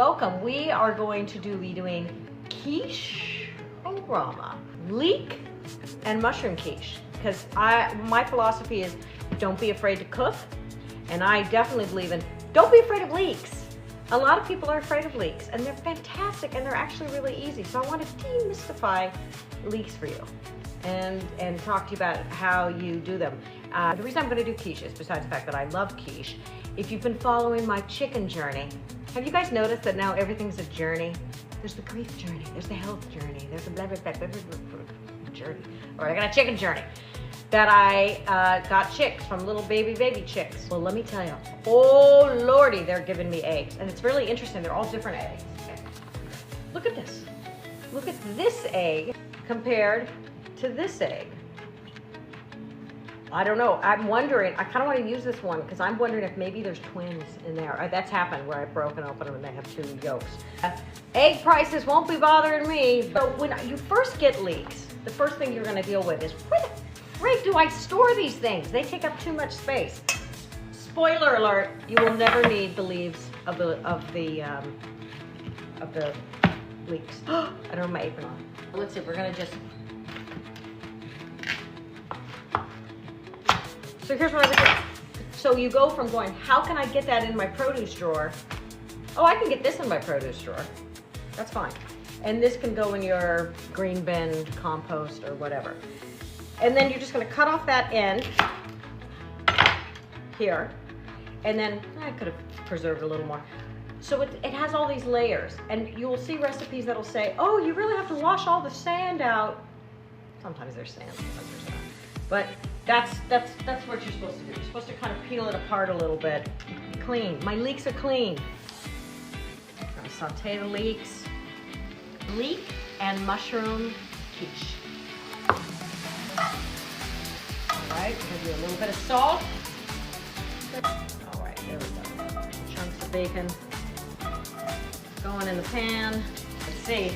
Welcome. We are going to be doing quiche rama, leek and mushroom quiche, because my philosophy is don't be afraid to cook, and I definitely believe in don't be afraid of leeks. A lot of people are afraid of leeks, and they're fantastic, and they're actually really easy. So I want to demystify leeks for you and talk to you about how you do them. The reason I'm going to do quiche is, besides the fact that I love quiche, if you've been following my chicken journey, have you guys noticed that now everything's a journey? There's the grief journey, there's the health journey, there's the blah, blah, blah, blah, blah journey. All right, I got a chicken journey. That I got chicks from little baby chicks. Well, let me tell you, oh Lordy, they're giving me eggs. And it's really interesting, they're all different eggs. Look at this. Look at this egg compared to this egg. I don't know, I'm wondering, I kind of want to use this one because I'm wondering if maybe there's twins in there. That's happened where I've broken open them and they have two yolks. Egg prices won't be bothering me. But when you first get leeks, the first thing you're going to deal with is, where the frig do I store these things? They take up too much space. Spoiler alert, you will never need the leaves of the leeks. I don't have my apron on. Let's see, we're going to just... So here's what I would do. So you go from going, how can I get that in my produce drawer? Oh, I can get this in my produce drawer. That's fine. And this can go in your green bin, compost, or whatever. And then you're just gonna cut off that end here. And then, I could have preserved a little more. So it has all these layers. And you'll see recipes that'll say, oh, you really have to wash all the sand out. Sometimes there's sand, sometimes there's not. But that's what you're supposed to do. You're supposed to kind of peel it apart a little bit. Clean. My leeks are clean. I'm gonna saute the leeks. Leek and Mushroom Quiche. All right, we're gonna do a little bit of salt. All right, there we go. Chunks of bacon going in the pan. Let's see.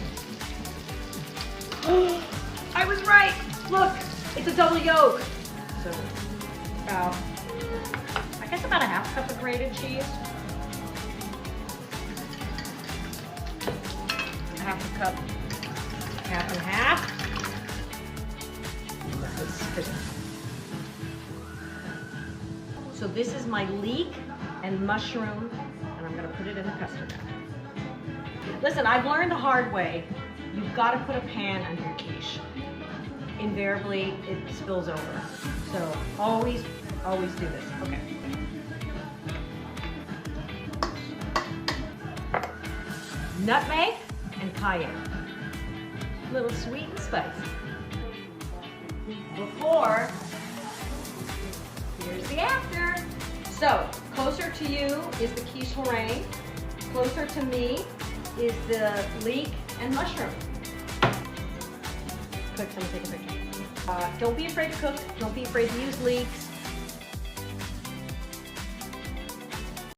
I was right. Look. It's a double yolk. So about, I guess about a half cup of grated cheese. Half a cup, half and half. So this is my leek and mushroom, and I'm gonna put it in the custard now. Listen, I've learned the hard way. You've got to put a pan under your quiche. Invariably, it spills over. So always do this. Okay. Nutmeg and cayenne. A little sweet and spicy. Before, here's the after. So closer to you is the quiche meringue. Closer to me is the leek and mushroom. Quick, let me take a picture. Don't be afraid to cook. Don't be afraid to use leeks.